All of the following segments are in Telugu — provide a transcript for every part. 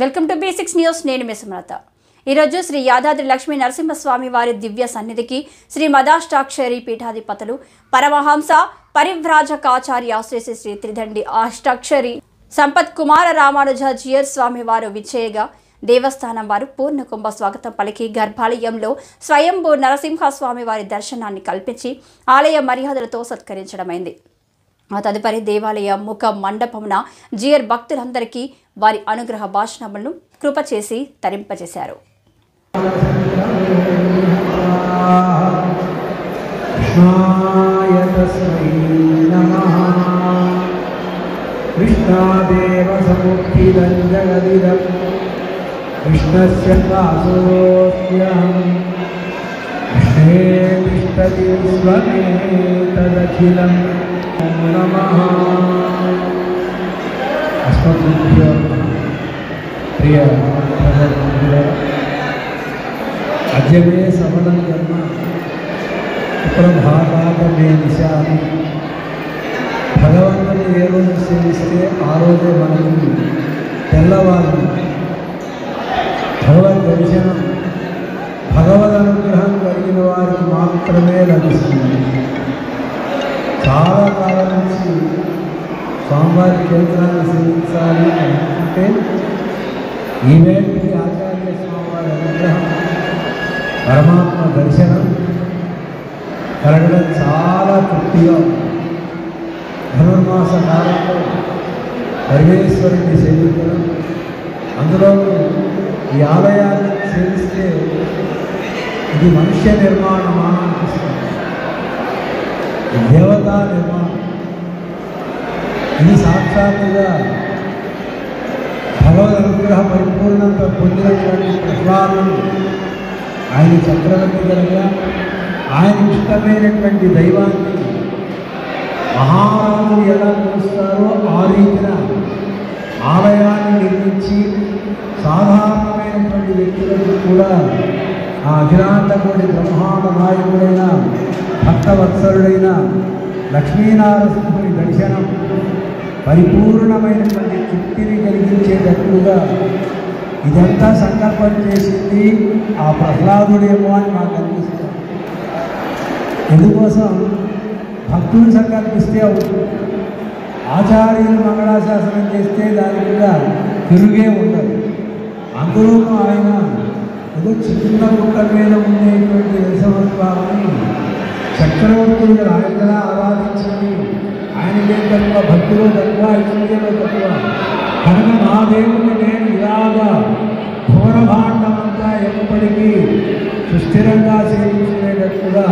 Welcome to B6 news. నేను మీ సుమలత. ఈరోజు శ్రీ యాదాద్రి లక్ష్మీ నరసింహస్వామి వారి దివ్య సన్నిధికి శ్రీ మదాష్టాక్షరి పీఠాధిపతులు పరమహంస పరివ్రాజకాచార్య శ్రీ శ్రీ త్రిదండి అష్టాక్షరి సంపత్ కుమార రామానుజాచార్య స్వామి వారు విచ్చేయగా దేవస్థానం వారు పూర్ణ కుంభ స్వాగతం పలికి గర్భాలయంలో స్వయంభూ నరసింహస్వామి వారి దర్శనాన్ని కల్పించి ఆలయ మర్యాదలతో సత్కరించడమైంది. ఆ తదుపరి దేవాలయ ముఖ మండపమున జియర్ భక్తులందరికీ వారి అనుగ్రహ భాషణములను కృప చేసి తరింపజేశారు. प्रिय अजमे सफलं कर्म सुप्रभात में निशानी भगवंतु ए रोज सेविस्ते आ रोजे मनकु तेल्लवारी भगवद दर्शनं भगवद अनुग्रहं కలిగిన వారికి మాత్రమే లభిస్తుంది. చాలా కాలం నుంచి స్వామివారి క్షేత్రాన్ని సేవించాలి అనుకుంటే ఈవేళకి ఆచార్య స్వామివారి అనుగ్రహం పరమాత్మ దర్శనం కలగడం చాలా తృప్తిగా ధనుర్మాస కాలంలో పరమేశ్వరుని సేవించడం, అందులో ఈ ఆలయాన్ని సేవిస్తే ఇది మనుష్య నిర్మాణమా అనిపిస్తుంది. దేవతా నిర్మాణం ఇది సాక్షాత్తుగా భగవద్ అనుగ్రహ పరిపూర్ణత పొందినటువంటి ప్రహ్లాదుడు ఆయన చక్రవర్తి కనుక ఆయన ఇష్టమైనటువంటి దైవాన్ని మహారాజులు ఎలా కొలుస్తారో ఆ రీతిన ఆలయాన్ని నిర్మించి సాధారణమైనటువంటి వ్యక్తులకు కూడా ఆ అఖిలాండకోటి బ్రహ్మాండ నాయకుడైన భక్తవత్సరుడైన లక్ష్మీనారసింహుని దర్శనం పరిపూర్ణమైనటువంటి తృప్తిని కలిగించేటట్లుగా ఇదంతా సంకల్పం చేసింది ఆ ప్రహ్లాదుడేమో అని నాకు అనిపిస్తుంది. ఎందుకోసం భక్తులు సంకల్పిస్తే అవుతుంది, ఆచార్యులు మంగళాశాసనం చేస్తే దాని మీద తిరుగే ఉండదు. అందులోనూ ఆయన ఏదో చిన్న గుట్ట మీద ఉండేటువంటి నరసింహస్వామిని చక్రవర్తులు ఆయన ఆరాధించింది. ఆయనకే తక్కువ, భక్తిలో తక్కువ, ఐశ్వర్యంలో తక్కువ కనుక నా దేవుని నేను ఇలాగా భువనభాండమంతా ఎప్పటికీ సుస్థిరంగా సేవించుకునేటట్టుగా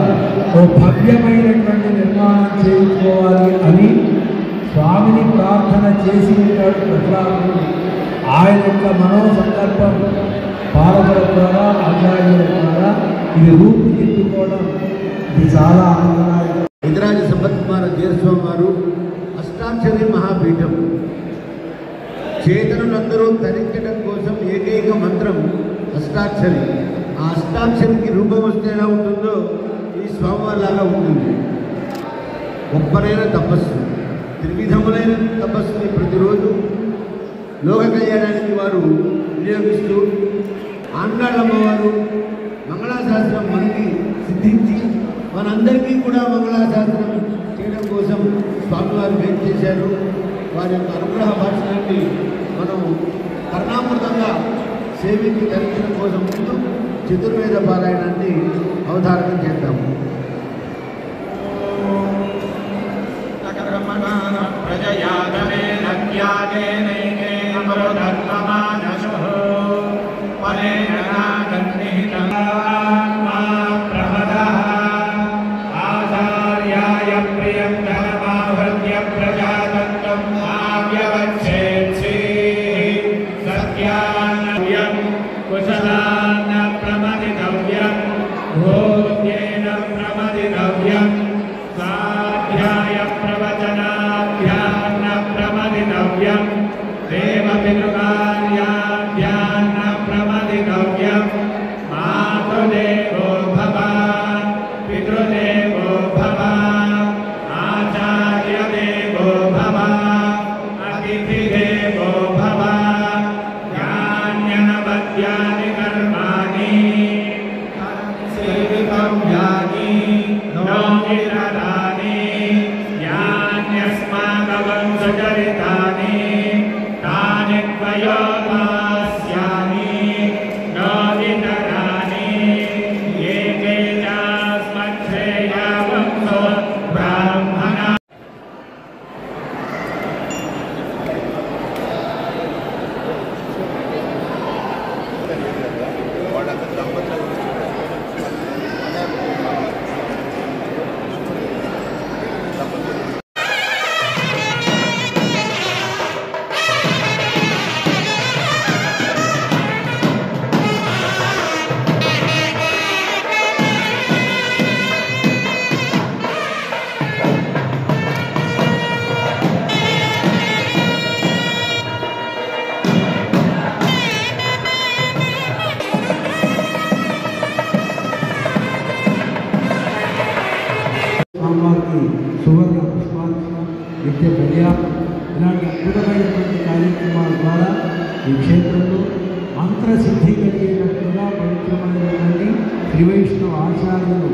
ఓ భవ్యమైనటువంటి నిర్మాణం చేయించుకోవాలి అని స్వామిని ప్రార్థన చేసి ఉంటాడు ప్రహ్లాదుడు. ఆయన యొక్క మనోసంకల్పం పాలకుల ద్వారా, ఆచార్యుల ద్వారా ఇది రూపుదిద్దుకోవడం ఇది చాలా ఆనందదాయకం. ఇంద్రాజ సంపత్ కుమార జీరస్వామి వారు అష్టాక్షరి మహాపీఠం చేతనులందరూ ధరించడం కోసం ఏకైక మంత్రం అష్టాక్షరి. ఆ అష్టాక్షరికి రూపం వస్తే ఎలా ఉంటుందో ఈ స్వామివారిలాగా ఉంటుంది. గొప్పనైన తపస్సు, త్రివిధములైన తపస్సుని ప్రతిరోజు లోక కళ్యాణానికి వారు వినియోగిస్తూ ఆండాళ్ళమ్మవారు మంగళాశాస్త్రం మనకి సిద్ధించి మనందరికీ కూడా మంగళాశాసనం చేయడం కోసం స్వామివారు వేరు చేశారు. వారి యొక్క అనుగ్రహ భాషణాన్ని మనం కర్ణామృతంగా సేవించి ధరించడం కోసం ముందు చతుర్వేద పారాయణాన్ని అవధారణం చేద్దాము. आचार्य देवो भव अतिथि देवो भव नोदितराणि यान्यस्माकवंशचरितानि तानि त्वयोपास्यामि नोदितराणि ये चास्मच्छ्रेया वंशो ब्राह्मणा స్వామివారికి సువర్ణ పుష్పార్చన నిత్య కళ్యాణం ఇలాంటి అద్భుతమైనటువంటి కార్యక్రమాల ద్వారా ఈ క్షేత్రంలో మంత్రసిద్ధి కలిగేటట్లుగా పవిత్రమైనటువంటి శ్రీవైష్ణవ ఆచార్యులు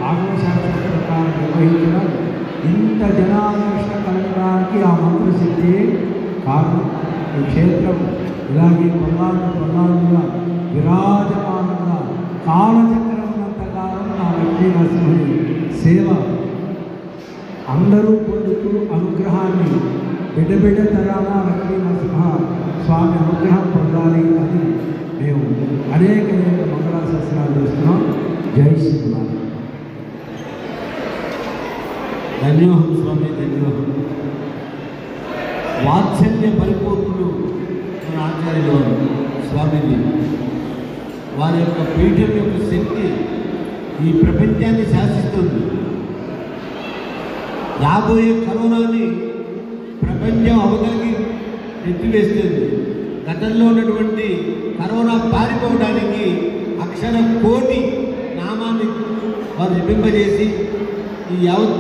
ఆగమశాస్త్ర ప్రకారం నిర్వహించడం ఇంత జనాకర్షణ కలగడానికి ఆ మంత్రసిద్ధి కారణం. ఈ క్షేత్రం ఇలాగే పల్లాలుగా విరాజమానంగా కాలచక్రం ఉన్నంతకాలం ఆ లక్ష్మీ నరసింహుని సేవ అందరూ పొందుతూ అనుగ్రహాన్ని బిడ్డ తరాల లక్ష్మీ నరసింహ స్వామి అనుగ్రహం పొందాలి అని మేము అనేక మంగళాశాసనాలు చేస్తున్నాం. జై శ్రీరామ్. ధన్యోహం స్వామి, ధన్యోహం. వాత్సల్య పరిపూర్ణులు మన ఆచార్యులు వారు స్వామిజీ. వారి యొక్క పీఠం యొక్క శక్తి ఈ ప్రపంచాన్ని శాసిస్తుంది. రాబోయే కరోనాని ప్రపంచం అవతలికి నెట్టివేస్తుంది. గతంలో ఉన్నటువంటి కరోనా పారిపోవడానికి అక్షర కోటి నామాన్ని వారు జపింపజేసి ఈ యావత్